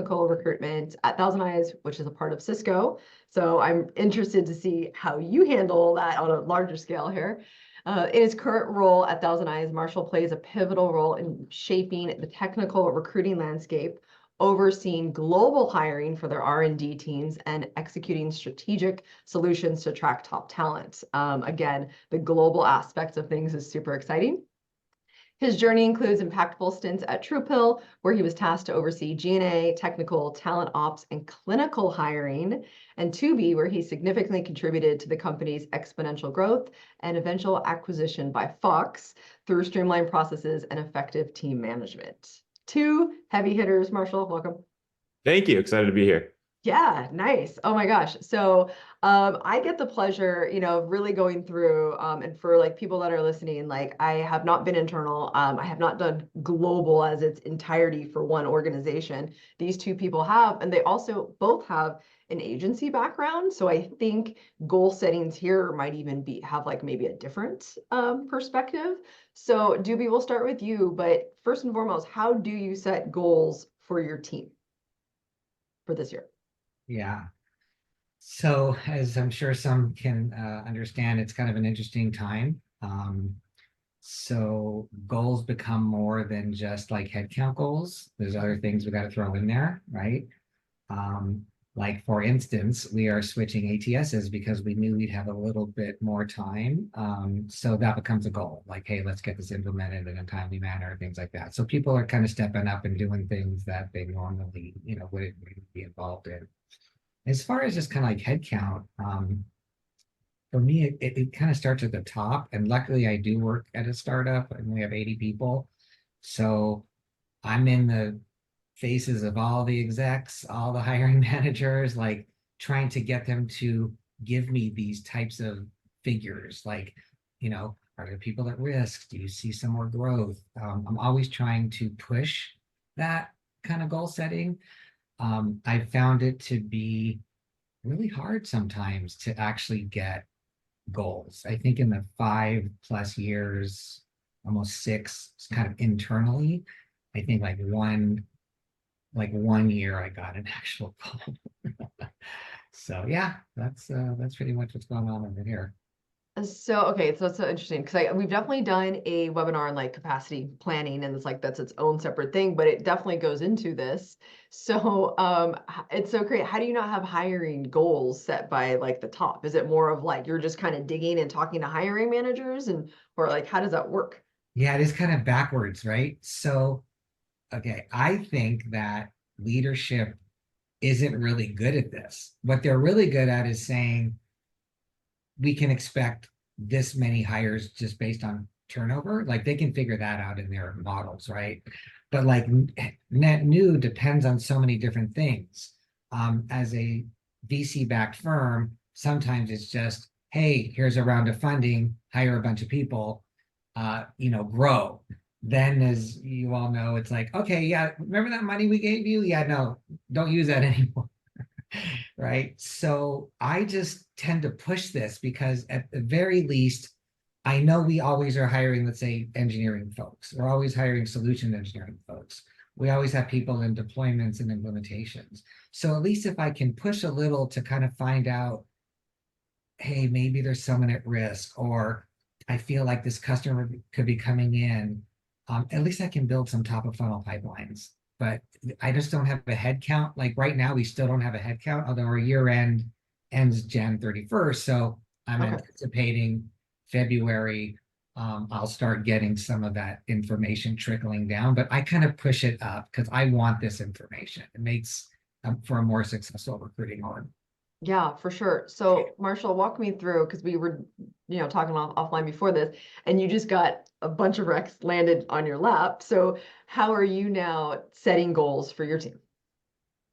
technical recruitment at ThousandEyes, which is a part of Cisco. So I'm interested to see how you handle that on a larger scale here. In his current role at ThousandEyes, Marshall plays a pivotal role in shaping the technical recruiting landscape, overseeing global hiring for their R&D teams, and executing strategic solutions to attract top talent. Again, the global aspect of things is super exciting. His journey includes impactful stints at TruePill, where he was tasked to oversee G&A, technical, talent ops, and clinical hiring, and Dubi, where he significantly contributed to the company's exponential growth and eventual acquisition by Fox through streamlined processes and effective team management. Two heavy hitters. Marshall, welcome. Thank you. Excited to be here. Yeah, nice. Oh my gosh. So I get the pleasure, of really going through, and for like people that are listening, like I have not been internal. I have not done global as its entirety for one organization. These two people have, and they also both have an agency background. So I think goal settings here might even have like maybe a different perspective. So Dubi, we'll start with you, but first and foremost, how do you set goals for your team for this year? Yeah. So as I'm sure some can understand, it's kind of an interesting time. So goals become more than just like headcount goals. There's other things we got to throw in there, right? Like for instance, we are switching ATSs because we knew we'd have a little bit more time. So that becomes a goal. Like, hey, let's get this implemented in a timely manner, things like that. So people are kind of stepping up and doing things that they normally, wouldn't really be involved in. As far as just kind of like headcount, for me, it kind of starts at the top. And luckily, I do work at a startup and we have 80 people. So I'm in the faces of all the execs, all the hiring managers, like trying to get them to give me these types of figures. Like, are there people at risk? Do you see some more growth? I'm always trying to push that kind of goal setting. I found it to be really hard sometimes to actually get goals. I think in the 5+ years, almost 6, kind of internally, I think like one year I got an actual goal. So yeah, that's pretty much what's going on over here. So, okay, so it's so interesting because we've definitely done a webinar on like capacity planning, and that's its own separate thing, but it definitely goes into this. So, it's so great. How do you not have hiring goals set by like the top? Is it more of like you're just kind of digging and talking to hiring managers, or like how does that work? Yeah, it is kind of backwards, right? So, okay, I think that leadership isn't really good at this. What they're really good at is saying, we can expect this many hires just based on turnover. Like they can figure that out in their models, right? But like net new depends on so many different things. As a VC-backed firm, sometimes it's just, hey, here's a round of funding, hire a bunch of people, grow. Then, as you all know, it's like, okay, yeah, remember that money we gave you? Yeah, no, don't use that anymore. Right. So I just tend to push this because at the very least, I know we always are hiring, let's say, engineering folks. We're always hiring solution engineering folks. We always have people in deployments and implementations. So at least if I can push a little to kind of find out, hey, maybe there's someone at risk, or I feel like this customer could be coming in, at least I can build some top of funnel pipelines. But I just don't have a head count. Like right now, we still don't have a head count, although our year end ends Jan 31st. So I'm anticipating February, I'll start getting some of that information trickling down, but I kind of push it up because I want this information. It makes for a more successful recruiting org. Yeah, for sure. So Marshall, walk me through, because we were, talking offline before this, and you just got a bunch of recs landed on your lap. So how are you now setting goals for your team?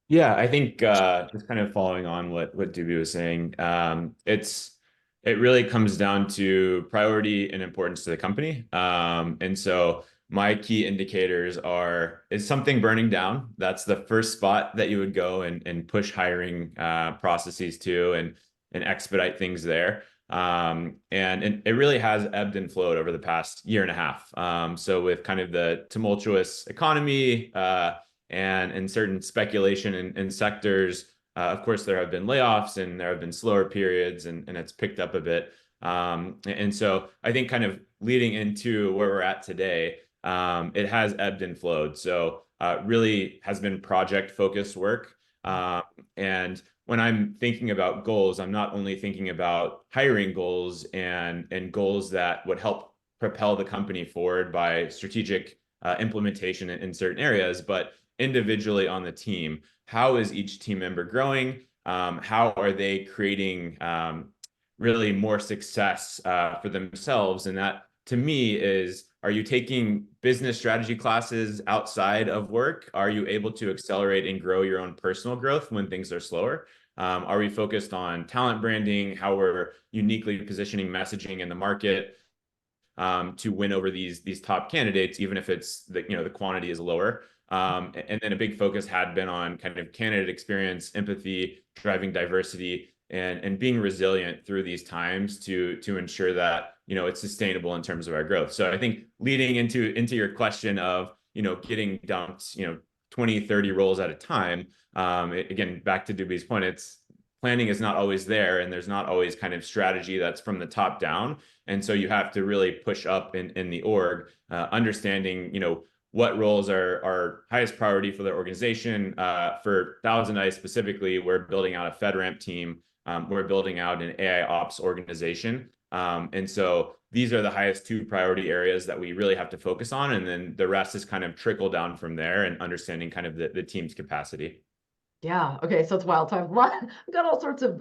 Yeah, I think just kind of following on what Dubi was saying, it really comes down to priority and importance to the company. And so my key indicators is something burning down? That's the first spot that you would go and push hiring processes to and expedite things there. And it really has ebbed and flowed over the past year and a half. So with kind of the tumultuous economy and certain speculation in sectors. Of course, there have been layoffs and there have been slower periods, and it's picked up a bit. And so I think kind of leading into where we're at today, it has ebbed and flowed. So really has been project focused work. And when I'm thinking about goals, I'm not only thinking about hiring goals and goals that would help propel the company forward by strategic implementation in certain areas, but individually on the team. How is each team member growing? How are they creating really more success for themselves? And that to me is, are you taking business strategy classes outside of work? Are you able to accelerate and grow your own personal growth when things are slower? Are we focused on talent branding, how we're uniquely positioning messaging in the market to win over these top candidates, even if it's the quantity is lower? And then a big focus had been on kind of candidate experience, empathy, driving diversity, and being resilient through these times to ensure that it's sustainable in terms of our growth. So I think leading into your question of getting dumped 20, 30 roles at a time, again, back to Dubi's point, it's planning is not always there, and there's not always kind of strategy that's from the top down. And so you have to really push up in the org, understanding what roles are highest priority for the organization. For ThousandEyes specifically, we're building out a FedRAMP team. We're building out an AI ops organization. And so these are the highest two priority areas that we really have to focus on. And then the rest is kind of trickle down from there and understanding kind of the team's capacity. Yeah. Okay. So it's wild time. We've got all sorts of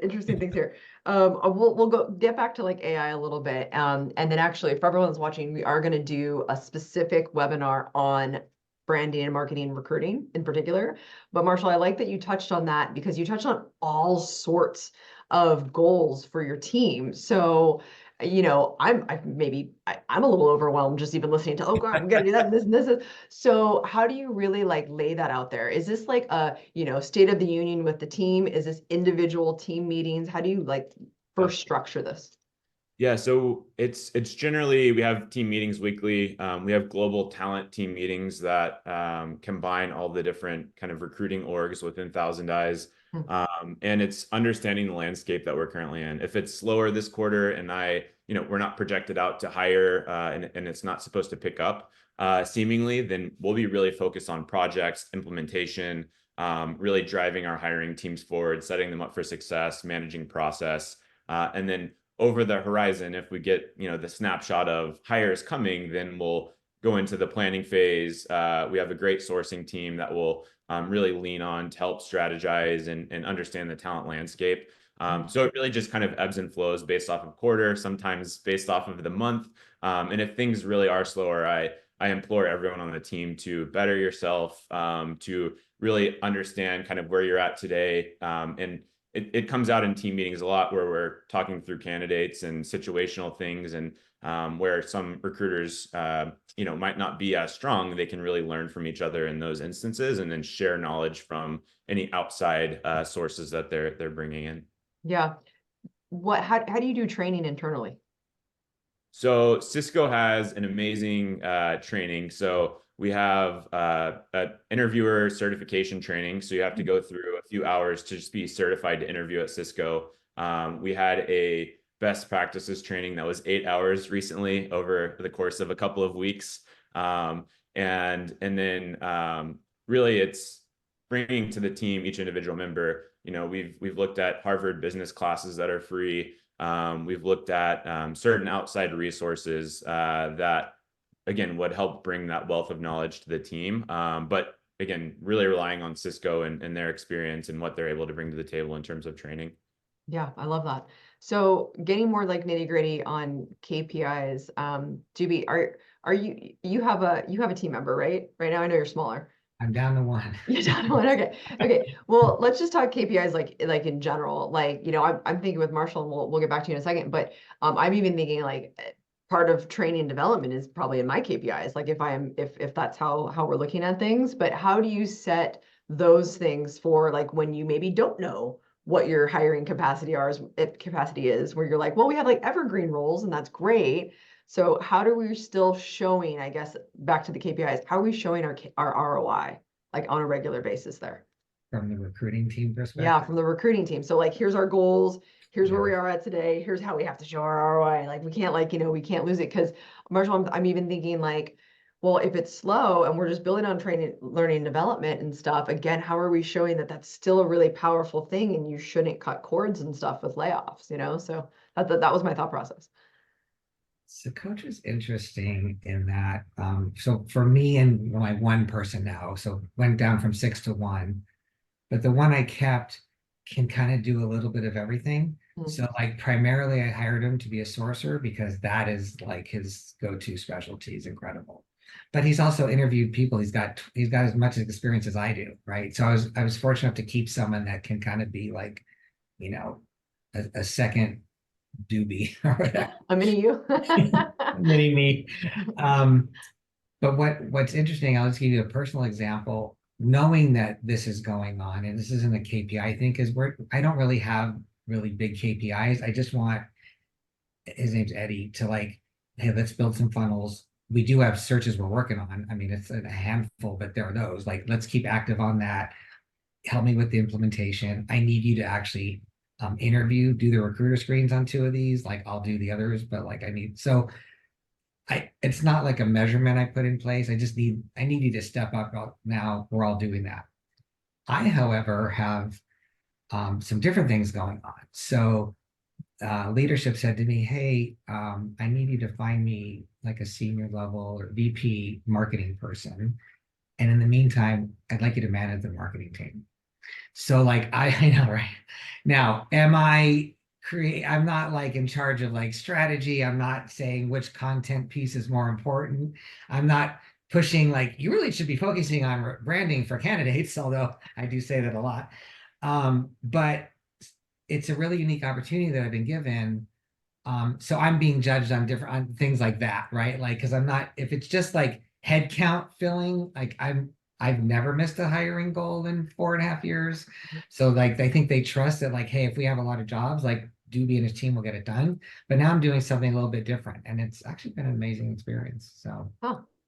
interesting things here. We'll go get back to like AI a little bit. And then actually, if everyone's watching, we are going to do a specific webinar on branding and marketing and recruiting in particular. But Marshall, I like that you touched on that because you touched on all sorts of goals for your team. So I'm a little overwhelmed just even listening to, oh God, we got to do that and this and this. So how do you really like lay that out there? Is this like a, state of the union with the team? Is this individual team meetings? How do you like first structure this? Yeah, so it's generally, we have team meetings weekly. We have global talent team meetings that combine all the different kind of recruiting orgs within ThousandEyes. And it's understanding the landscape that we're currently in. If it's slower this quarter and we're not projected out to hire and it's not supposed to pick up seemingly, then we'll be really focused on projects, implementation, really driving our hiring teams forward, setting them up for success, managing process, and then over the horizon, if we get the snapshot of hires coming, then we'll go into the planning phase. We have a great sourcing team that will really lean on to help strategize and understand the talent landscape. So it really just kind of ebbs and flows based off of quarter, sometimes based off of the month. And if things really are slower, I implore everyone on the team to better yourself, to really understand kind of where you're at today, and it comes out in team meetings a lot where we're talking through candidates and situational things, and where some recruiters, might not be as strong, they can really learn from each other in those instances and then share knowledge from any outside sources that they're bringing in. Yeah. How do you do training internally? So Cisco has an amazing training. So we have an interviewer certification training. So you have to go through a few hours to just be certified to interview at Cisco. We had a best practices training that was 8 hours recently over the course of a couple of weeks. And then really it's bringing to the team each individual member. We've looked at Harvard business classes that are free. We've looked at certain outside resources that, again, would help bring that wealth of knowledge to the team. But again, really relying on Cisco and their experience and what they're able to bring to the table in terms of training. Yeah, I love that. So getting more like nitty gritty on KPIs, Dubi, you have a team member, right? Right now, I know you're smaller. I'm down to one. You're down to one. Okay. Well, let's just talk KPIs like in general. Like, I'm thinking with Marshall, and we'll get back to you in a second. But I'm even thinking like part of training and development is probably in my KPIs. Like if that's how we're looking at things. But how do you set those things for like when you maybe don't know what your hiring capacity is, where you're like, well, we have like evergreen roles and that's great. So how do we still showing, I guess, back to the KPIs, how are we showing our ROI? like on a regular basis there? From the recruiting team Yeah, perspective. from the recruiting team. So like, here's our goals. Here's where Yeah. we are at today. Here's how we have to show our ROI. Like we can't like, we can't lose it. Cause Marshall, I'm even thinking like, well, if it's slow and we're just building on training, learning and development and stuff, again, how are we showing that that's still a really powerful thing and you shouldn't cut cords and stuff with layoffs, So that was my thought process. Socotra is interesting in that. So for me and my one person now, so went down from 6 to 1, but the one I kept can kind of do a little bit of everything. So like primarily I hired him to be a sourcer because that is like his go-to specialty. He's incredible. But he's also interviewed people. He's got as much experience as I do, right? So I was fortunate enough to keep someone that can kind of be like, a second Dubi or whatever. A mini you. Mini me. Um, but what's interesting, I'll just give you a personal example. Knowing that this is going on, and this isn't a KPI thing, because I don't really have really big KPIs. I just want, his name's Eddie, to like, hey, let's build some funnels. We do have searches we're working on. I mean, it's a handful, but there are those. Like, let's keep active on that. Help me with the implementation. I need you to actually interview, do the recruiter screens on 2 of these. Like, I'll do the others, but like it's not like a measurement I put in place. I need you to step up now. We're all doing that. I, however, have some different things going on. So leadership said to me, hey, I need you to find me like a senior level or VP marketing person. And in the meantime, I'd like you to manage the marketing team. So like, I know, right? Now, I'm not like in charge of like strategy. I'm not saying which content piece is more important. I'm not pushing like, you really should be focusing on branding for candidates, although I do say that a lot. But it's a really unique opportunity that I've been given. So I'm being judged on on things like that, right? Like, because if it's just like headcount filling, like I've never missed a hiring goal in 4.5 years. So like, I think they trust that like, hey, if we have a lot of jobs, like Dubi and his team will get it done. But now I'm doing something a little bit different, and it's actually been an amazing experience. So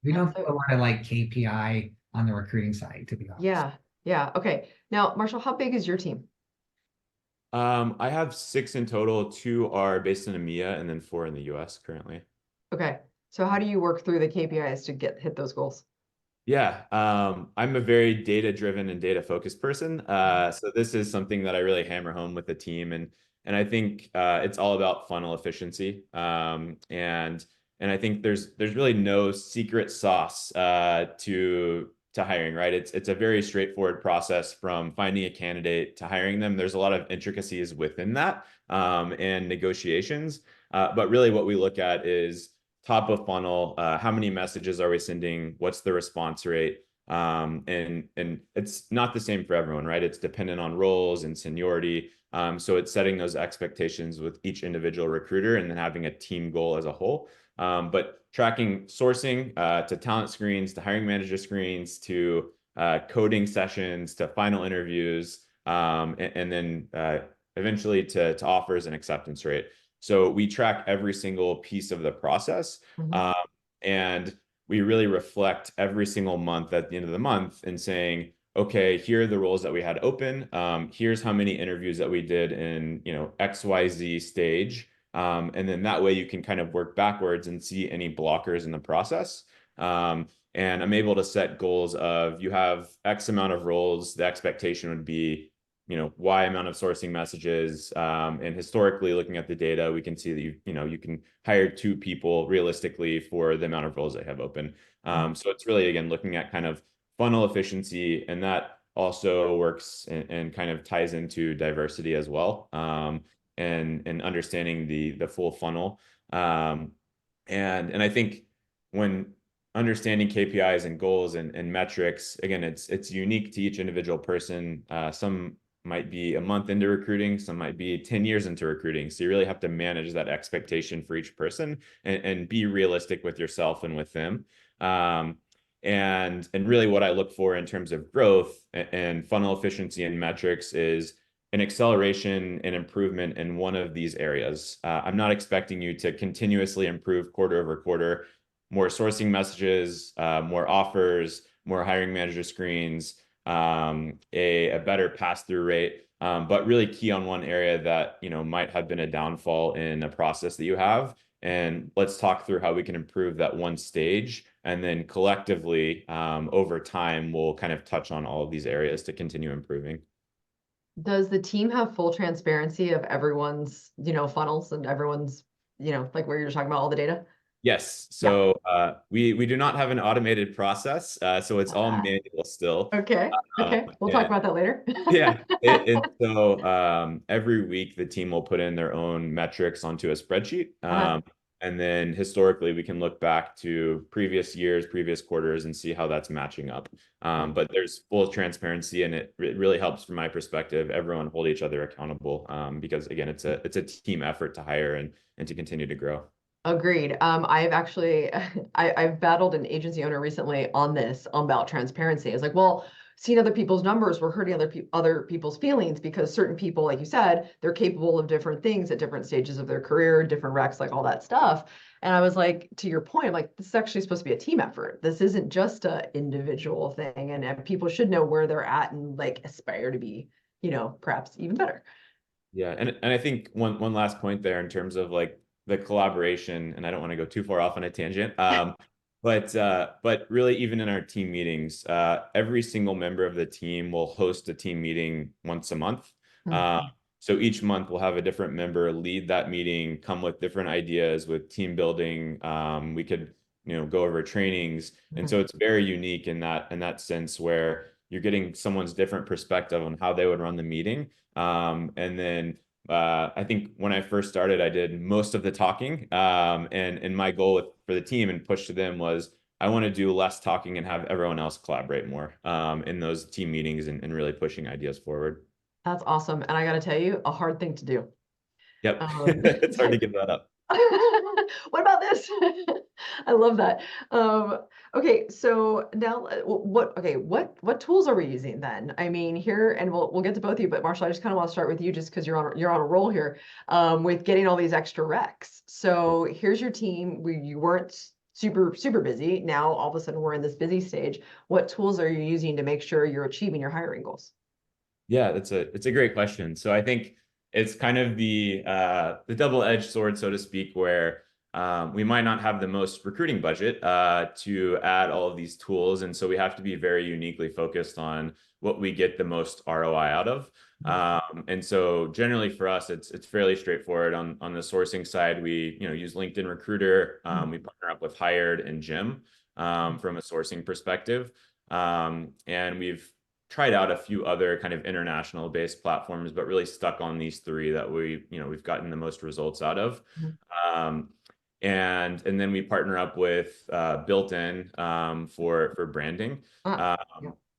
we don't do a lot of like KPI on the recruiting side, to be honest. Yeah. Okay. Now, Marshall, how big is your team? I have 6 in total. 2 are based in EMEA and then 4 in the US currently. Okay. So how do you work through the KPIs to hit those goals? Yeah, I'm a very data-driven and data-focused person. So this is something that I really hammer home with the team, and I think it's all about funnel efficiency. And I think there's really no secret sauce to hiring, right? It's a very straightforward process from finding a candidate to hiring them. There's a lot of intricacies within that and negotiations, but really what we look at is top of funnel, how many messages are we sending? What's the response rate? And it's not the same for everyone, right? It's dependent on roles and seniority. So it's setting those expectations with each individual recruiter and then having a team goal as a whole. But tracking sourcing to talent screens, to hiring manager screens, to coding sessions, to final interviews, and then eventually to offers and acceptance rate. So we track every single piece of the process, and we really reflect every single month at the end of the month and saying, okay, here are the roles that we had open. Here's how many interviews that we did in XYZ stage. And then that way you can kind of work backwards and see any blockers in the process. And I'm able to set goals of, you have X amount of roles. The expectation would be Y amount of sourcing messages. And historically, looking at the data, we can see that you can hire 2 people realistically for the amount of roles they have open. So it's really, again, looking at kind of funnel efficiency, and that also works and kind of ties into diversity as well, and understanding the full funnel. And I think when understanding KPIs and goals and metrics, again, it's unique to each individual person. Some might be a month into recruiting, some might be 10 years into recruiting. So you really have to manage that expectation for each person and be realistic with yourself and with them. And really what I look for in terms of growth and funnel efficiency and metrics is an acceleration and improvement in one of these areas. I'm not expecting you to continuously improve quarter over quarter, more sourcing messages, more offers, more hiring manager screens, a better pass-through rate. But really key on one area that, might have been a downfall in a process that you have. And let's talk through how we can improve that one stage. And then collectively, over time, we'll kind of touch on all of these areas to continue improving. Does the team have full transparency of everyone's, funnels and everyone's, like where you're talking about all the data? Yes. Yeah. So we do not have an automated process. So it's all manual still. Okay. Okay. We'll talk about that later. Yeah. And so every week the team will put in their own metrics onto a spreadsheet. And then historically, we can look back to previous years, previous quarters, and see how that's matching up. But there's full transparency, and it really helps from my perspective, everyone hold each other accountable, because again, it's a team effort to hire and to continue to grow. Agreed. I've actually, I've battled an agency owner recently on this, about transparency. It's like, well, seeing other people's numbers, we're hurting other people's feelings, because certain people, like you said, they're capable of different things at different stages of their career, different recs, like all that stuff. And I was like, to your point, like, this is actually supposed to be a team effort. This isn't just a individual thing, and people should know where they're at and like aspire to be, perhaps even better. Yeah, and I think one last point there in terms of like the collaboration, and I don't want to go too far off on a tangent. But really, even in our team meetings, every single member of the team will host a team meeting once a month. So each month we'll have a different member lead that meeting, come with different ideas with team building. We could, go over trainings. And so it's very unique in that sense, where you're getting someone's different perspective on how they would run the meeting. And then I think when I first started, I did most of the talking. And my goal for the team and push to them was, I want to do less talking and have everyone else collaborate more in those team meetings and really pushing ideas forward. That's awesome. And I got to tell you, a hard thing to do. Yep. It's hard to give that up. What about this? I love that. Okay, so now what tools are we using then? I mean, here, and we'll get to both of you, but Marshall, I just kind of want to start with you, just because you're on a roll here, with getting all these extra recs. So here's your team. You weren't super busy. Now all of a sudden we're in this busy stage. What tools are you using to make sure you're achieving your hiring goals? Yeah, it's a great question. So I think it's kind of the double-edged sword, so to speak, where we might not have the most recruiting budget to add all of these tools. And so we have to be very uniquely focused on what we get the most ROI out of. And so generally for us, it's fairly straightforward. On the sourcing side, we use LinkedIn Recruiter. We partner up with Hired and Jim from a sourcing perspective. And we've tried out a few other kind of international based platforms, but really stuck on these three that we've gotten the most results out of. And then we partner up with Built-in for branding.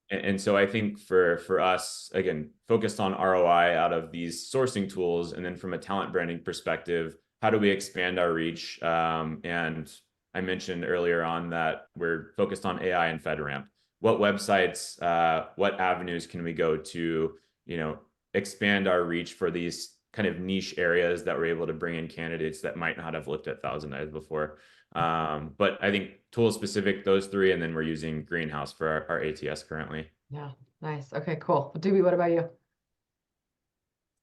And so I think for us, again, focused on ROI out of these sourcing tools, and then from a talent branding perspective, how do we expand our reach? And I mentioned earlier on that we're focused on AI and FedRAMP. What websites, what avenues can we go to, expand our reach for these kind of niche areas that we're able to bring in candidates that might not have looked at ThousandEyes before. But I think tool specific, those three, and then we're using Greenhouse for our ATS currently. Yeah, nice. Okay, cool. Dubi, what about you?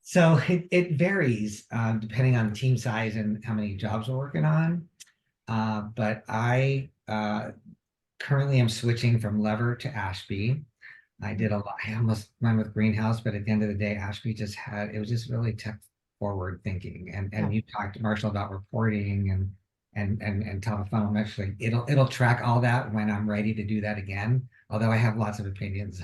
So it varies depending on the team size and how many jobs we're working on. But I currently am switching from Lever to Ashby. I did a lot. I almost went with Greenhouse, but at the end of the day, Ashby it was just really tech forward thinking. And you talked to Marshall about reporting and top of funnel metrics. It'll track all that when I'm ready to do that again. Although I have lots of opinions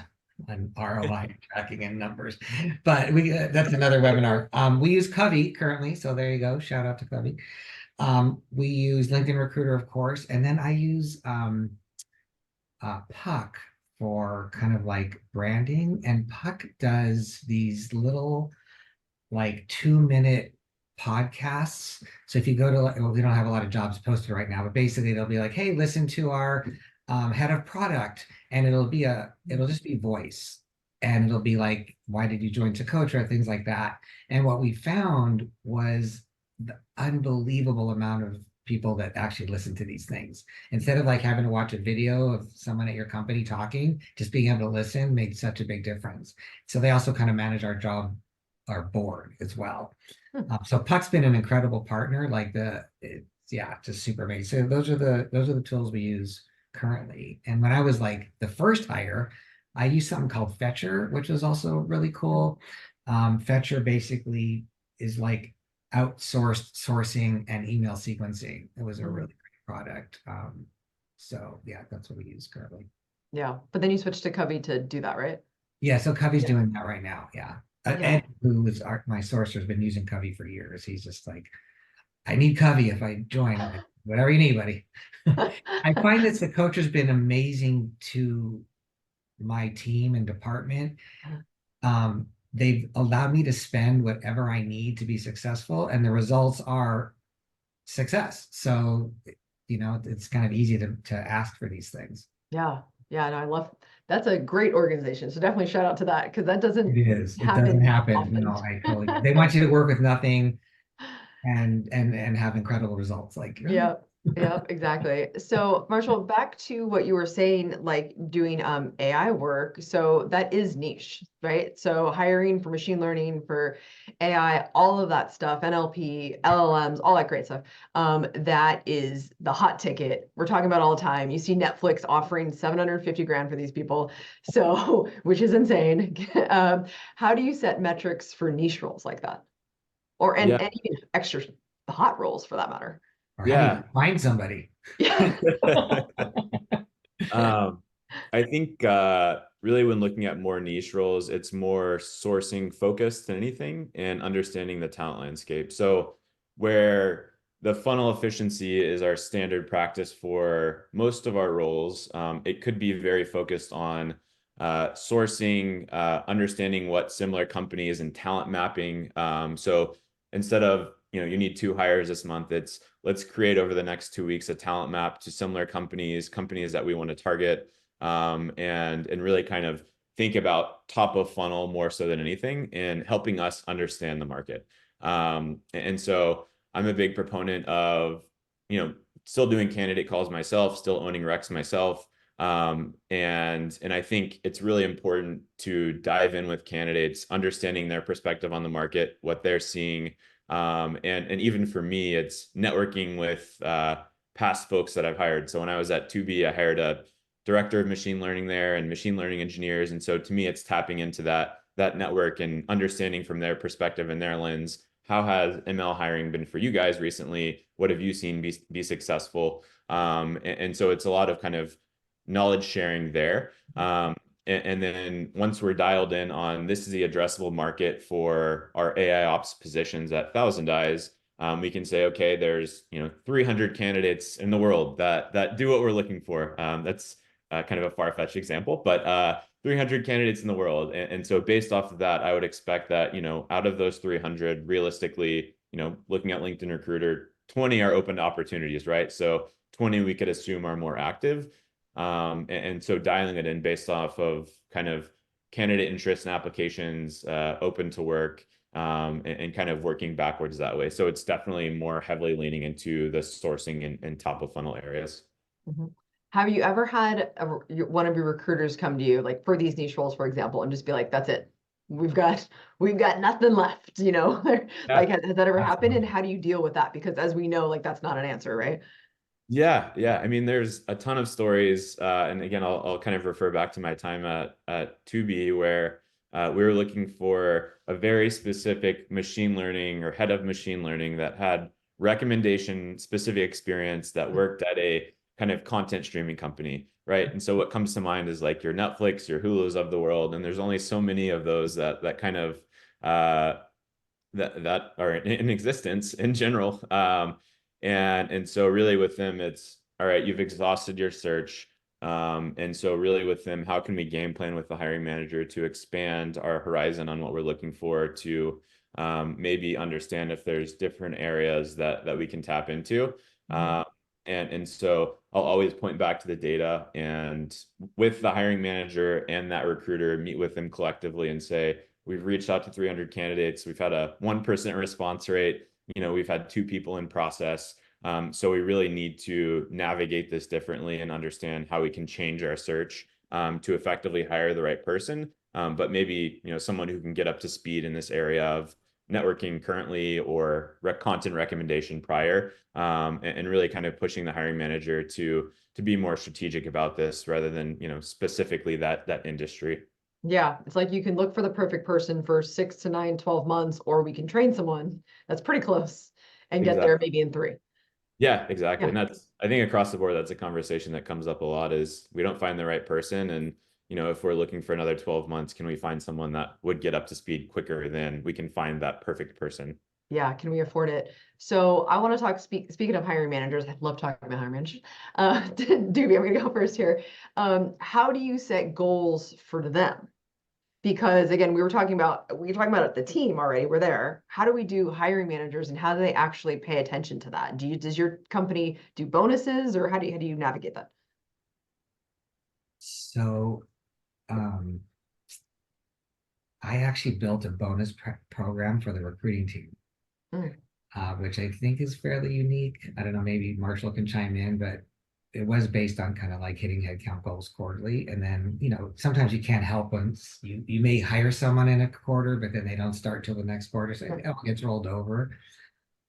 on ROI tracking and numbers, but that's another webinar. We use Covey currently, so there you go. Shout out to Covey. We use LinkedIn Recruiter, of course, and then I use Puck for kind of like branding, and Puck does these little like 2-minute podcasts. So if you go to, we don't have a lot of jobs posted right now, but basically they'll be like, hey, listen to our head of product, and it'll just be voice, and it'll be like, why did you join Socotra, things like that. And what we found was the unbelievable amount of people that actually listen to these things. Instead of like having to watch a video of someone at your company talking, just being able to listen made such a big difference. So they also kind of manage our board as well. So Puck's been an incredible partner. Yeah, just super amazing. So those are the tools we use currently. And when I was like the first hire, I used something called Fetcher, which was also really cool. Fetcher basically is like outsourced sourcing and email sequencing. It was a really great product. So yeah, that's what we use currently. Yeah, but then you switched to Covey to do that, right? Yeah, so Covey's doing that right now. Yeah. Ed, who is my sourcer, has been using Covey for years. He's just like, I need Covey if I join. I'm like, whatever you need, buddy. I find that Socotra's been amazing to my team and department. They've allowed me to spend whatever I need to be successful, and the results are success. So, it's kind of easy to ask for these things. Yeah. Yeah, no, I love that's a great organization. So definitely shout out to that because that doesn't It is. It happen doesn't happen. often. No, I totally. They want you to work with nothing and have incredible results. Like, Yeah. Yeah, exactly. So Marshall, back to what you were saying, like doing AI work. So that is niche, right? So hiring for machine learning, for AI, all of that stuff, NLP, LLMs, all that great stuff. That is the hot ticket we're talking about all the time. You see Netflix offering 750 grand for these people. So, which is insane. How do you set metrics for niche roles like that? And even extra hot roles for that matter? or how do you find somebody? Yeah. I think really when looking at more niche roles, it's more sourcing focused than anything and understanding the talent landscape. So where the funnel efficiency is our standard practice for most of our roles, it could be very focused on sourcing, understanding what similar companies and talent mapping. So instead of, you need 2 hires this month, it's let's create over the next 2 weeks a talent map to similar companies that we want to target, and really kind of think about top of funnel more so than anything and helping us understand the market. And so I'm a big proponent of, still doing candidate calls myself, still owning recs myself. And I think it's really important to dive in with candidates, understanding their perspective on the market, what they're seeing. And even for me, it's networking with past folks that I've hired. So when I was at Dubi, I hired a director of machine learning there and machine learning engineers. And so to me, it's tapping into that network and understanding from their perspective and their lens, how has ML hiring been for you guys recently? What have you seen be successful? And so it's a lot of kind of knowledge sharing there. And then once we're dialed in on this is the addressable market for our AI ops positions at ThousandEyes, we can say, okay, there's 300 candidates in the world that do what we're looking for. That's kind of a far-fetched example, but 300 candidates in the world. And so based off of that, I would expect that, out of those 300, realistically, looking at LinkedIn Recruiter, 20 are open to opportunities, right? So 20 we could assume are more active. And so dialing it in based off of kind of candidate interests and applications, open to work, and kind of working backwards that way. So it's definitely more heavily leaning into the sourcing and top of funnel areas. Mm-hmm. Have you ever had one of your recruiters come to you, like for these niche roles, for example, and just be like, that's it. We've got nothing left, Like, has that ever happened? And how do you deal with that? Because as we know, like, that's not an answer, right? Yeah. I mean, there's a ton of stories. And again, I'll kind of refer back to my time at Dubi where we were looking for a very specific machine learning or head of machine learning that had recommendation specific experience that worked at a kind of content streaming company, right? And so what comes to mind is like your Netflix, your Hulu's of the world, and there's only so many of those that kind of that are in existence in general. And so really with them, it's all right, you've exhausted your search. And so really with them, how can we game plan with the hiring manager to expand our horizon on what we're looking for, to maybe understand if there's different areas that we can tap into. And so I'll always point back to the data, and with the hiring manager and that recruiter, meet with them collectively and say, we've reached out to 300 candidates. We've had a 1% response rate. We've had 2 people in process. So we really need to navigate this differently and understand how we can change our search to effectively hire the right person. But maybe, someone who can get up to speed in this area of networking currently or content recommendation prior, and really kind of pushing the hiring manager to be more strategic about this rather than, specifically that industry. Yeah, it's like you can look for the perfect person for 6 to 9, 12 months, or we can train someone that's pretty close and get there Exactly. maybe in 3. Yeah, exactly. Yeah. And I think across the board, that's a conversation that comes up a lot is we don't find the right person. And, if we're looking for another 12 months, can we find someone that would get up to speed quicker than we can find that perfect person? Yeah, can we afford it? So I want to speaking of hiring managers, I love talking about hiring managers. Dubi, I'm gonna go first here. How do you set goals for them? Because again, we were talking about the team already. We're there. How do we do hiring managers, and how do they actually pay attention to that? Does your company do bonuses, or how do you navigate that? So I actually built a bonus program for the recruiting team, which I think is fairly unique. I don't know, maybe Marshall can chime in, but it was based on kind of like hitting headcount goals quarterly. And then, sometimes you can't help once you may hire someone in a quarter, but then they don't start till the next quarter. So it gets rolled over.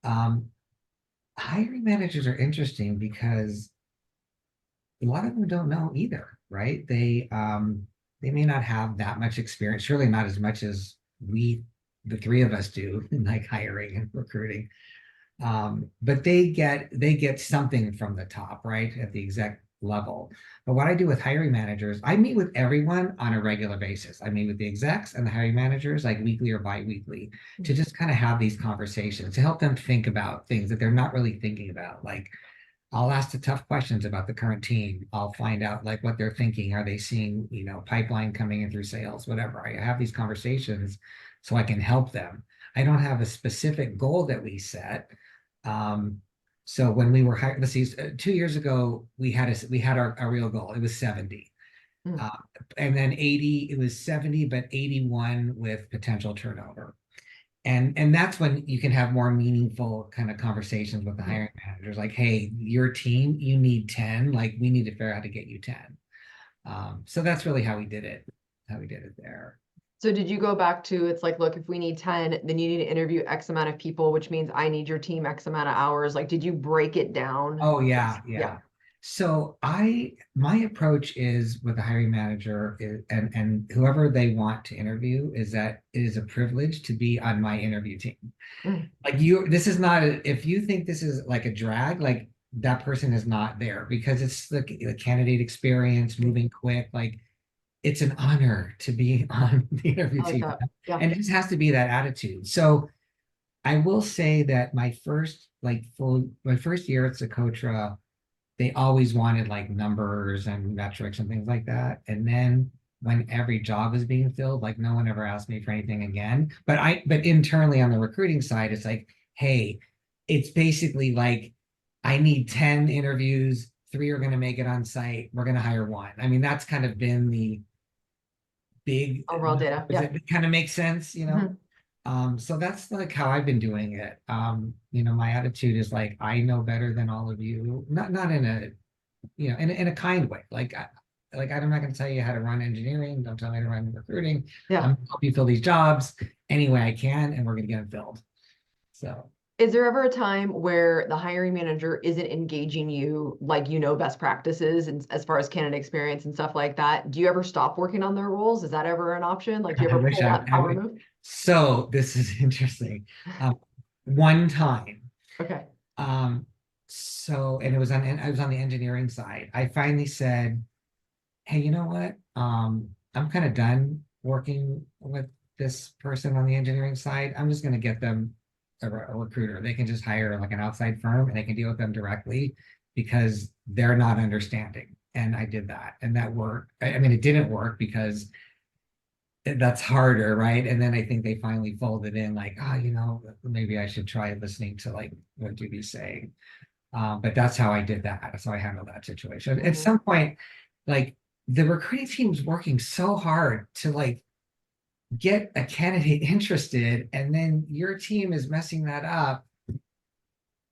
Hiring managers are interesting because a lot of them don't know either, right? They may not have that much experience, surely not as much as the 3 of us do in like hiring and recruiting. But they get something from the top, right, at the exec level. But what I do with hiring managers, I meet with everyone on a regular basis. I meet with the execs and the hiring managers like weekly or bi-weekly to just kind of have these conversations to help them think about things that they're not really thinking about. Like I'll ask the tough questions about the current team. I'll find out like what they're thinking. Are they seeing, pipeline coming in through sales, whatever. I have these conversations so I can help them. I don't have a specific goal that we set. So when we were hired, let's see, 2 years ago, we had our real goal. It was 70. And then 80, it was 70, but 81 with potential turnover. And that's when you can have more meaningful kind of conversations with the hiring managers, like, hey, your team, you need 10, like we need to figure out how to get you 10. So that's really how we did it there. So did you go back to, it's like, look, if we need 10, then you need to interview X amount of people, which means I need your team X amount of hours. Like, did you break it down? Oh, yeah. So my approach is with the hiring manager and whoever they want to interview is that it is a privilege to be on my interview team. Like this is not, if you think this is like a drag, like that person is not there because it's the candidate experience, moving quick, like it's an honor to be on the interview team. Yeah. And it just has to be that attitude. So I will say that my first year at Socotra, they always wanted like numbers and metrics and things like that. And then when every job is being filled, like no one ever asked me for anything again. But internally on the recruiting side, it's like, hey, it's basically like, I need 10 interviews, 3 are going to make it on site. We're going to hire 1. I mean, that's kind of been the big overall data. Yeah. It kind of makes sense, so that's like how I've been doing it. My attitude is like, I know better than all of you, not in a, in a kind way. Like I'm not going to tell you how to run engineering. Don't tell me how to run recruiting. Yeah. I'm going to help you fill these jobs any way I can, and we're going to get them filled. So. Is there ever a time where the hiring manager isn't engaging you, like, best practices and as far as candidate experience and stuff like that? Do you ever stop working on their roles? Is that ever an option? Like, do you ever pull that power move? So this is interesting. One time. Okay. So, and I was on the engineering side. I finally said, hey, you know what? I'm kind of done working with this person on the engineering side. I'm just going to get them a recruiter. They can just hire like an outside firm and they can deal with them directly because they're not understanding. And I did that, and that worked. I mean, it didn't work because that's harder, right? And then I think they finally folded in like, maybe I should try listening to like what Dubi's saying. But that's how I did that. That's how I handled that situation. At some point, like the recruiting team's working so hard to like get a candidate interested, and then your team is messing that up.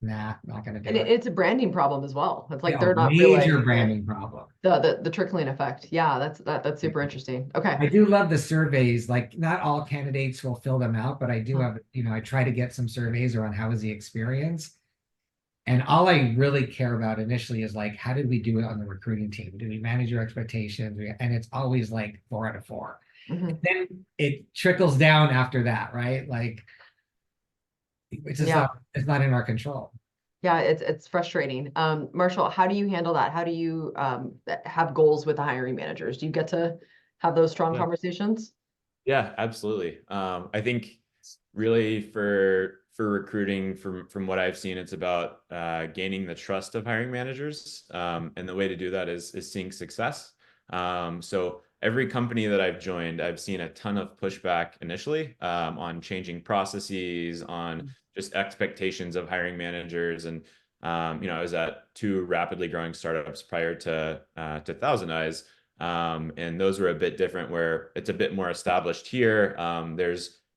nah, not gonna do And it. it's a branding problem as well. It's like Yeah, they're not major realizing branding problem. the trickling effect. Yeah, that's super interesting. Okay. I do love the surveys. Like, not all candidates will fill them out, but I do Hmm. have, I try to get some surveys around how was the experience. And all I really care about initially is like, how did we do it on the recruiting team? Did we manage your expectations? And it's always like 4 out of 4. Mhm. Then it trickles down after that, right? Like, Yeah. it's not in our control. Yeah, it's frustrating. Marshall, how do you handle that? How do you have goals with the hiring managers? Do you get to have those strong Yeah. conversations? Yeah, absolutely. I think really for recruiting, from what I've seen, it's about gaining the trust of hiring managers. And the way to do that is seeing success. So every company that I've joined, I've seen a ton of pushback initially on changing processes, on just expectations of hiring managers. And I was at 2 rapidly growing startups prior to ThousandEyes. And those were a bit different, where it's a bit more established here.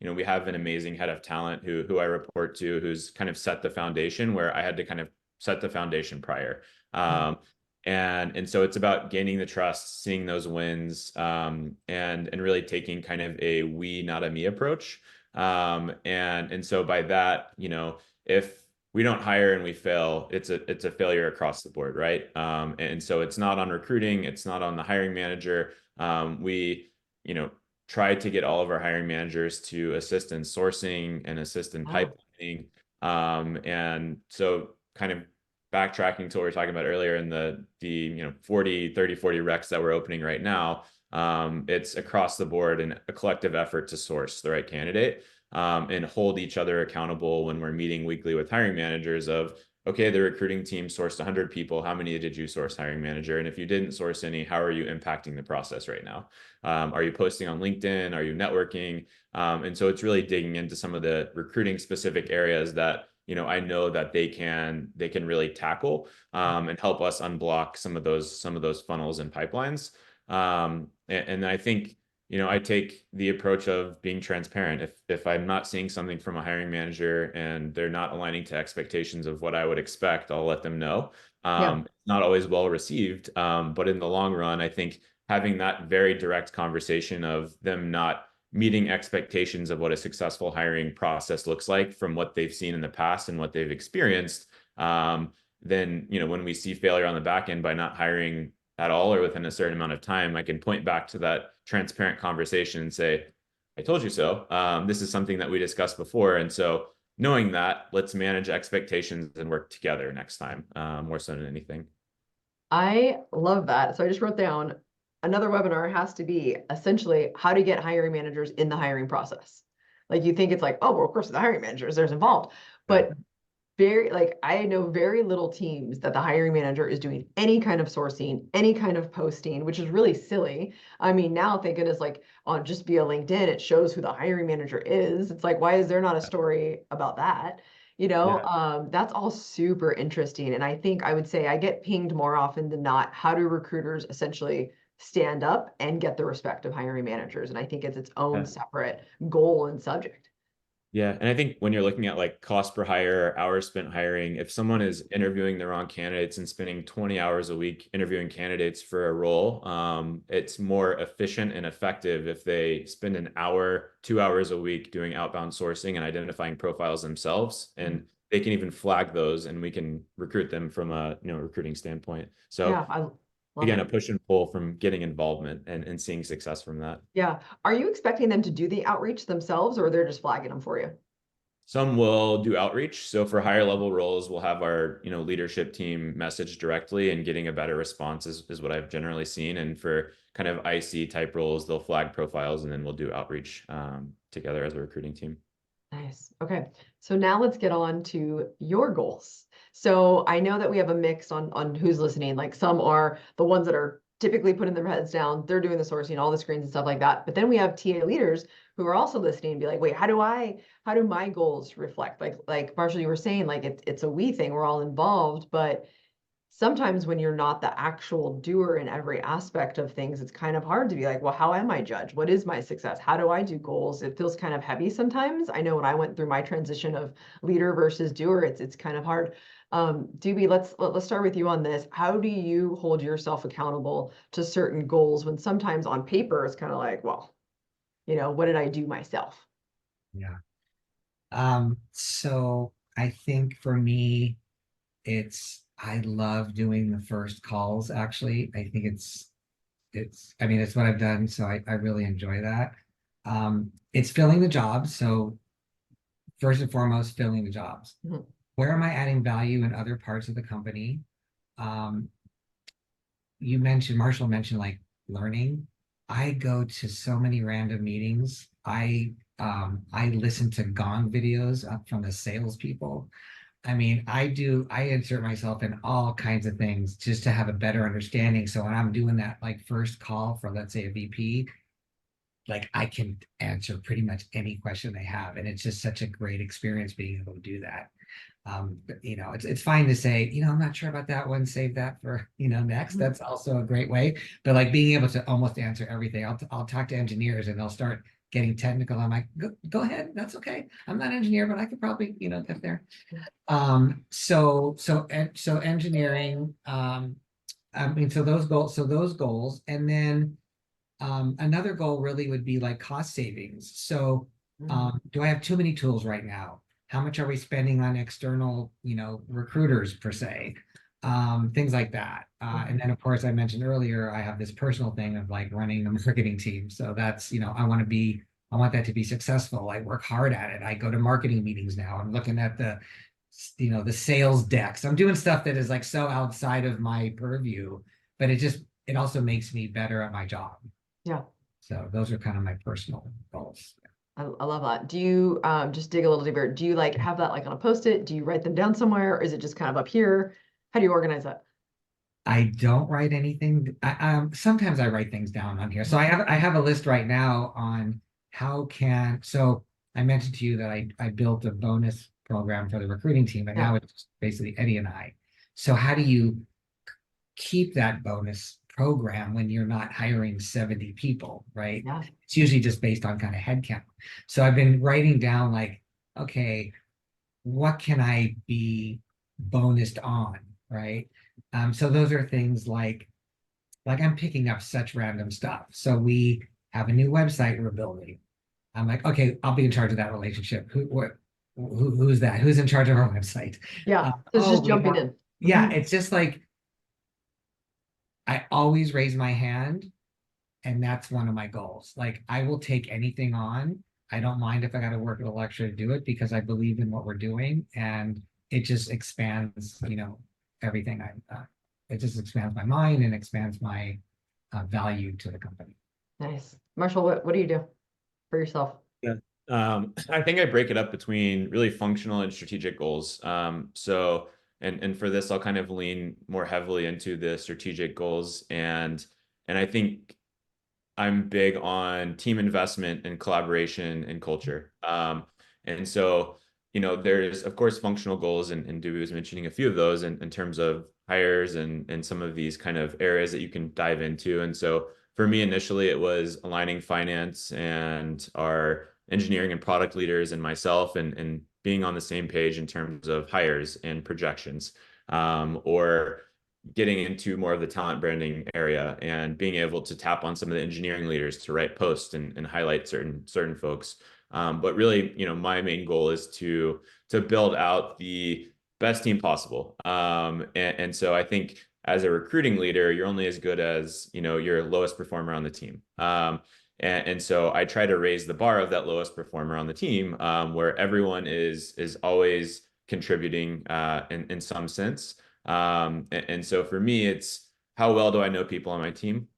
We have an amazing head of talent who I report to, who's kind of set the foundation, where I had to kind of set the foundation prior. And so it's about gaining the trust, seeing those wins, and really taking kind of a we, not a me approach. And so by that, if we don't hire and we fail, it's a failure across the board, right? And so it's not on recruiting, it's not on the hiring manager. We, try to get all of our hiring managers to assist in sourcing and assist in Wow. pipelining. And so kind of backtracking to what we were talking about earlier in the 40 recs that we're opening right now. It's across the board and a collective effort to source the right candidate. And hold each other accountable when we're meeting weekly with hiring managers of, okay, the recruiting team sourced 100 people. How many did you source, hiring manager? And if you didn't source any, how are you impacting the process right now? Are you posting on LinkedIn? Are you networking? And so it's really digging into some of the recruiting specific areas that, I know that they can really tackle and help us unblock some of those funnels and pipelines. And I think, I take the approach of being transparent. If I'm not seeing something from a hiring manager and they're not aligning to expectations of what I would expect, I'll let them know. Yeah. It's not always well received, but in the long run, I think having that very direct conversation of them not meeting expectations of what a successful hiring process looks like from what they've seen in the past and what they've experienced, then, when we see failure on the back end by not hiring at all or within a certain amount of time, I can point back to that transparent conversation and say, I told you so. This is something that we discussed before. And so knowing that, let's manage expectations and work together next time, more so than anything. I love that. So I just wrote down another webinar has to be essentially how to get hiring managers in the hiring process. Like, you think it's like, oh, well, of course the hiring managers, there's involved, but I know very little teams that the hiring manager is doing any kind of sourcing, any kind of posting, which is really silly. I mean, now thank goodness, like on just via LinkedIn, it shows who the hiring manager is. It's like, why is there not a story about that? That's all super interesting. And I think I would say I get pinged more often than not. How do recruiters essentially stand up and get the respect of hiring managers? And I think it's its own Yeah. separate goal and subject. Yeah. And I think when you're looking at like cost per hire, hours spent hiring, if someone is interviewing the wrong candidates and spending 20 hours a week interviewing candidates for a role, it's more efficient and effective if they spend an hour, 2 hours a week doing outbound sourcing and identifying profiles themselves. And they can even flag those and we can recruit them from a recruiting standpoint. So Yeah, I love again, it. a push and pull from getting involvement and seeing success from that. Yeah. Are you expecting them to do the outreach themselves, or they're just flagging them for you? Some will do outreach. So for higher level roles, we'll have our leadership team message directly, and getting a better response is what I've generally seen. And for kind of IC type roles, they'll flag profiles and then we'll do outreach together as a recruiting team. Nice. Okay. So now let's get on to your goals. So I know that we have a mix on who's listening. Like, some are the ones that are typically putting their heads down. They're doing the sourcing, all the screens and stuff like that. But then we have TA leaders who are also listening and be like, wait, how do my goals reflect? Like Marshall, you were saying, like it's a we thing. We're all involved, but sometimes when you're not the actual doer in every aspect of things, it's kind of hard to be like, well, how am I judged? What is my success? How do I do goals? It feels kind of heavy sometimes. I know when I went through my transition of leader versus doer, it's kind of hard. Dubi, let's start with you on this. How do you hold yourself accountable to certain goals when sometimes on paper it's kind of like, well, what did I do myself? Yeah. So I think for me, I love doing the first calls, actually. I think I mean, it's what I've done, so I really enjoy that. It's filling the jobs. So first and foremost, filling the jobs. Mhm. Where am I adding value in other parts of the company? Um, Marshall mentioned like learning. I go to so many random meetings. I listen to Gong videos from the salespeople. I mean, I insert myself in all kinds of things just to have a better understanding. So when I'm doing that like first call for, let's say, a VP, like I can answer pretty much any question they have. And it's just such a great experience being able to do that. It's fine to say, I'm not sure about that one, save that for, next. That's also a great way. But like being able to almost answer everything. I'll talk to engineers and they'll start getting technical. I'm like, go ahead. That's okay. I'm not an engineer, but I could probably, get there. So engineering, so those goals, and then another goal really would be like cost savings. So do I have too many tools right now? How much are we spending on external, recruiters per se? Things like that. And then of course I mentioned earlier, I have this personal thing of like running a marketing team. So that's, I want that to be successful. I work hard at it. I go to marketing meetings now. I'm looking at the sales decks. I'm doing stuff that is like so outside of my purview, but it also makes me better at my job. Yeah. So those are kind of my personal goals. I love that. Do you just dig a little deeper? Do you like have that like on a post-it? Do you write them down somewhere? Or is it just kind of up here? How do you organize that? I don't write anything. Sometimes I write things down on here. So I have a list right now on so I mentioned to you that I built a bonus program for the recruiting team, and now it's basically Eddie and I. So how do you keep that bonus program when you're not hiring 70 people, right? Yeah. It's usually just based on kind of head count. So I've been writing down like, okay, what can I be bonused on, right? So those are things like I'm picking up such random stuff. So we have a new website we're building. I'm like, okay, I'll be in charge of that relationship. Who's that? Who's in charge of our website? Yeah. So it's just jumping in. Yeah, it's just like I always raise my hand, and that's one of my goals. Like I will take anything on. I don't mind if I got to work at a lecture to do it because I believe in what we're doing, and it just expands, everything. It just expands my mind and expands my value to the company. Nice. Marshall, what do you do for yourself? Yeah. I think I break it up between really functional and strategic goals. And for this, I'll kind of lean more heavily into the strategic goals. And I think I'm big on team investment and collaboration and culture. And so, there's of course functional goals, and Dubi was mentioning a few of those in terms of hires and some of these kind of areas that you can dive into. And so for me, initially, it was aligning finance and our engineering and product leaders and myself and being on the same page in terms of hires and projections, or getting into more of the talent branding area and being able to tap on some of the engineering leaders to write posts and highlight certain folks. But really, my main goal is to build out the best team possible. And so I think as a recruiting leader, you're only as good as, your lowest performer on the team. And so I try to raise the bar of that lowest performer on the team, where everyone is always contributing in some sense. And so for me, it's how well do I know people on my team?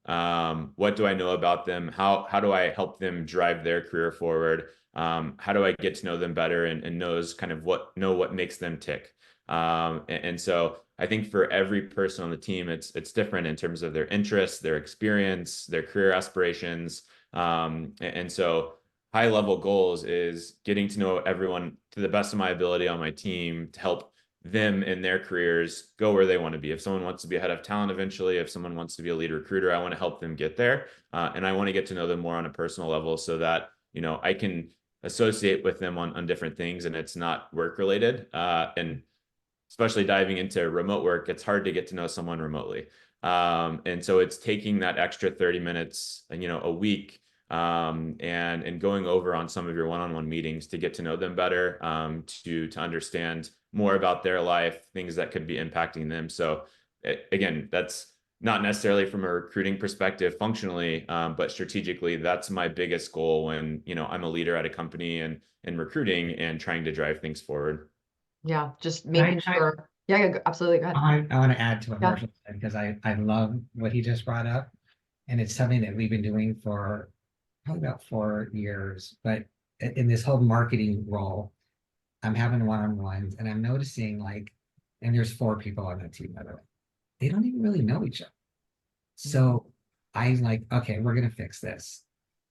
What do I know about them? How do I help them drive their career forward? How do I get to know them better and know what makes them tick? And so I think for every person on the team, it's different in terms of their interests, their experience, their career aspirations. And so high level goals is getting to know everyone to the best of my ability on my team to help them in their careers go where they want to be. If someone wants to be a head of talent eventually, if someone wants to be a lead recruiter, I want to help them get there. And I want to get to know them more on a personal level so that, I can associate with them on different things and it's not work related. And especially diving into remote work, it's hard to get to know someone remotely. And so it's taking that extra 30 minutes, a week, and going over on some of your one-on-one meetings to get to know them better, to understand more about their life, things that could be impacting them. So again, that's not necessarily from a recruiting perspective functionally, but strategically, that's my biggest goal when, I'm a leader at a company and recruiting and trying to drive things forward. Yeah, just making sure. Yeah, absolutely. Go ahead. I want to add to what Yeah. Marshall said, because I love what he just brought up. And it's something that we've been doing for probably about 4 years. But in this whole marketing role, I'm having one-on-ones and I'm noticing and there's 4 people on that team, by the way. They don't even really know each other. So I'm like, okay, we're going to fix this.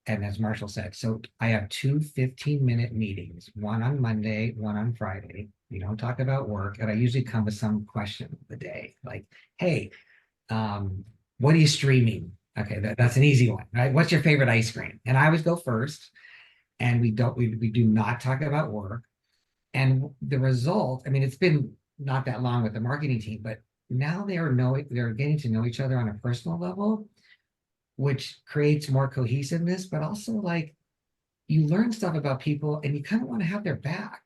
And as Marshall said, so I have 2 15-minute meetings, one on Monday, one on Friday. We don't talk about work. And I usually come with some question of the day, like, hey, what are you streaming? Okay, that's an easy one, right? What's your favorite ice cream? And I always go first. And we do not talk about work. And the result, I mean, it's been not that long with the marketing team, but now they're getting to know each other on a personal level, which creates more cohesiveness, but also you learn stuff about people and you kind of want to have their back.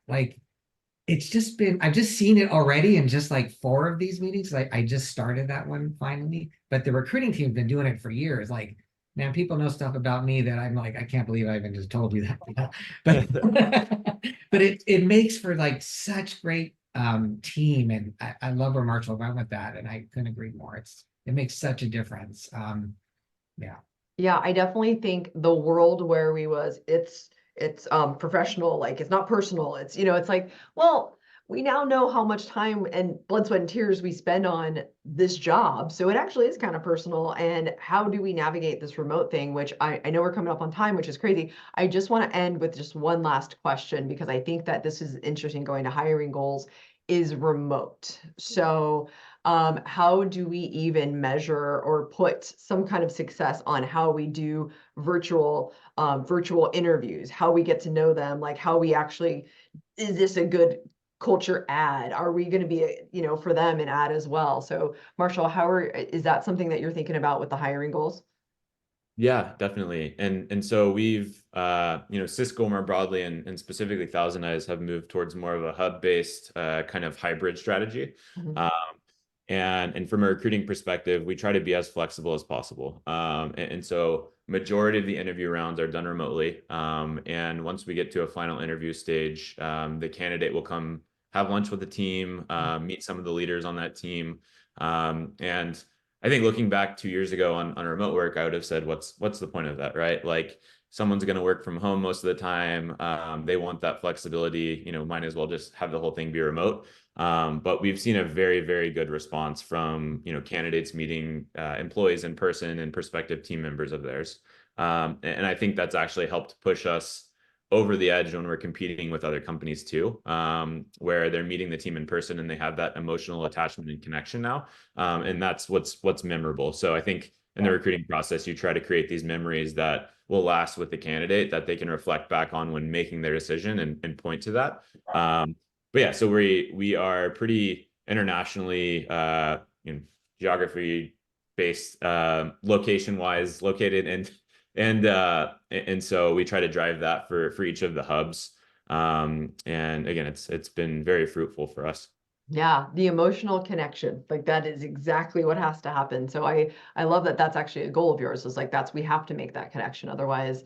It's just been, I've just seen it already in just 4 of these meetings. I just started that one finally, but the recruiting team's been doing it for years. Man, people know stuff about me that I'm I can't believe I even just told you that. But but it makes for such great team. And I love where Marshall went with that. And I couldn't agree more. It makes such a difference. Yeah. Yeah, I definitely think the world where it's professional, it's not personal. It's well, we now know how much time and blood, sweat, and tears we spend on this job. So it actually is kind of personal. And how do we navigate this remote thing, which I know we're coming up on time, which is crazy. I just want to end with just one last question, because I think that this is interesting going to hiring goals is remote. So how do we even measure or put some kind of success on how we do virtual interviews, how we get to know them, how we actually, is this a good culture ad? Are we going to be, for them an ad as well? So Marshall, is that something that you're thinking about with the hiring goals? Yeah, definitely. And so we've, Cisco more broadly and specifically ThousandEyes have moved towards more of a hub-based kind of hybrid strategy. And from a recruiting perspective, we try to be as flexible as possible. And so majority of the interview rounds are done remotely. And once we get to a final interview stage, the candidate will come have lunch with the team, meet some of the leaders on that team. And I think looking back 2 years ago on remote work, I would have said, what's the point of that, right? Someone's going to work from home most of the time. They want that flexibility, might as well just have the whole thing be remote. But we've seen a very, very good response from, candidates meeting employees in person and prospective team members of theirs. And I think that's actually helped push us over the edge when we're competing with other companies too, where they're meeting the team in person and they have that emotional attachment and connection now. And that's what's memorable. So I think in the recruiting process, you try to create these memories that will last with the candidate that they can reflect back on when making their decision and point to that. But yeah, so we are pretty internationally, geography based, location wise located, and so we try to drive that for each of the hubs. And again, it's been very fruitful for us. Yeah, the emotional connection, that is exactly what has to happen. So I love that that's actually a goal of yours. Is we have to make that connection. Otherwise,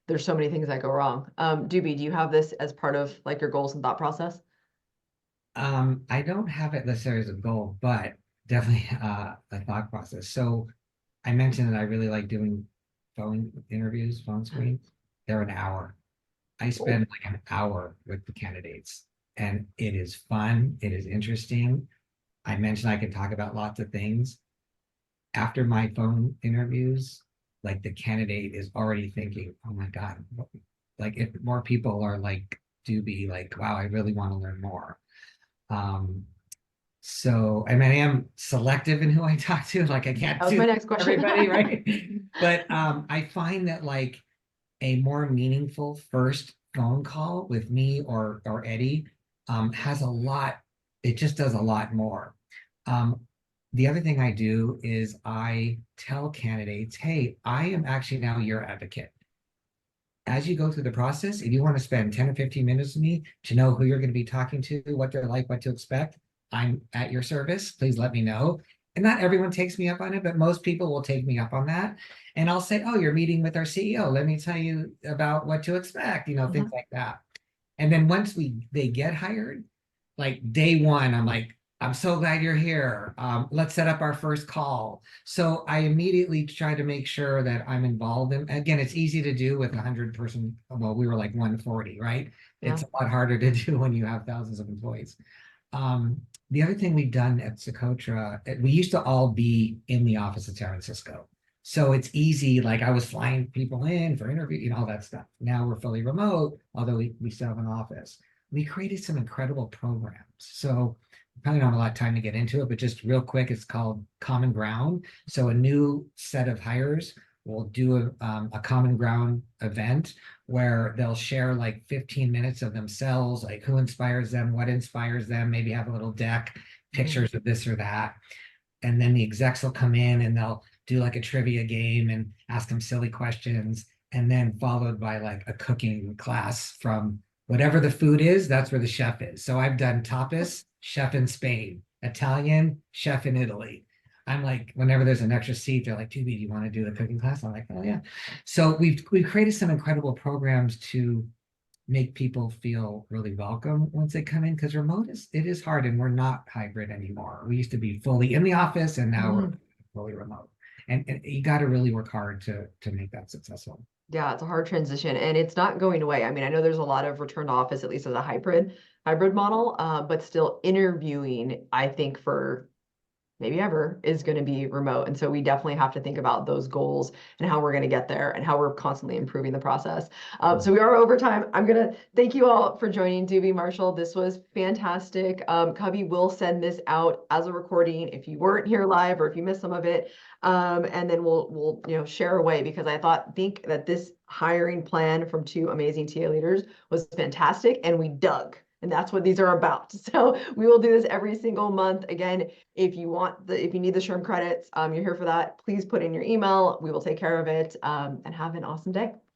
there's so many things that go wrong. Dubi, do you have this as part of your goals and thought process? I don't have it necessarily as a goal, but definitely a thought process. So I mentioned that I really like doing phone interviews, phone screens. They're an hour. I spend an hour with the candidates, and it is fun. It is interesting. I mentioned I can talk about lots of things. After my phone interviews, the candidate is already thinking, oh my God, if more people are like Dubi, wow, I really want to learn more. So, I mean, I am selective in who I talk to. Like, I can't That was do my next question. everybody, right? But I find that like a more meaningful first phone call with me or Eddie has a lot. It just does a lot more. Um, the other thing I do is I tell candidates, hey, I am actually now your advocate. As you go through the process, if you want to spend 10 or 15 minutes with me to know who you're going to be talking to, what they're like, what to expect, I'm at your service. Please let me know. And not everyone takes me up on it, but most people will take me up on that. And I'll say, oh, you're meeting with our CEO. Let me tell you about what to expect, things like that. And then once they get hired, like day one, I'm like, I'm so glad you're here. Let's set up our first call. So I immediately try to make sure that I'm involved. And again, it's easy to do with 100-person. Well, we were like 140, right? Yeah. It's a lot harder to do when you have thousands of employees. The other thing we've done at Socotra, we used to all be in the office of San Francisco. So it's easy, like I was flying people in for interview, all that stuff. Now we're fully remote, although we still have an office. We created some incredible programs. So probably don't have a lot of time to get into it, but just real quick, it's called Common Ground. So a new set of hires will do a Common Ground event where they'll share like 15 minutes of themselves, like who inspires them, what inspires them, maybe have a little deck, pictures of this or that. And then the execs will come in and they'll do like a trivia game and ask them silly questions. And then followed by like a cooking class from whatever the food is, that's where the chef is. So I've done tapas, chef in Spain, Italian, chef in Italy. I'm like, whenever there's an extra seat, they're like, Dubi, do you want to do the cooking class? I'm like, oh yeah. So we've created some incredible programs to make people feel really welcome once they come in, because remote is hard, and we're not hybrid anymore. We used to be fully in the office, and now we're fully remote. And you got to really work hard to make that successful. Yeah, it's a hard transition and it's not going away. I mean, I know there's a lot of return to office, at least as a hybrid model, but still interviewing, I think for maybe ever is going to be remote. And so we definitely have to think about those goals and how we're going to get there and how we're constantly improving the process. So we are over time. I'm going to thank you all for joining, Dubi, Marshall. This was fantastic. Covey will send this out as a recording if you weren't here live or if you missed some of it. And then we'll share away, because I think that this hiring plan from two amazing TA leaders was fantastic, and we dug. And that's what these are about. So we will do this every single month. Again, if you need the SHRM credits, you're here for that. Please put in your email. We will take care of it. And have an awesome day.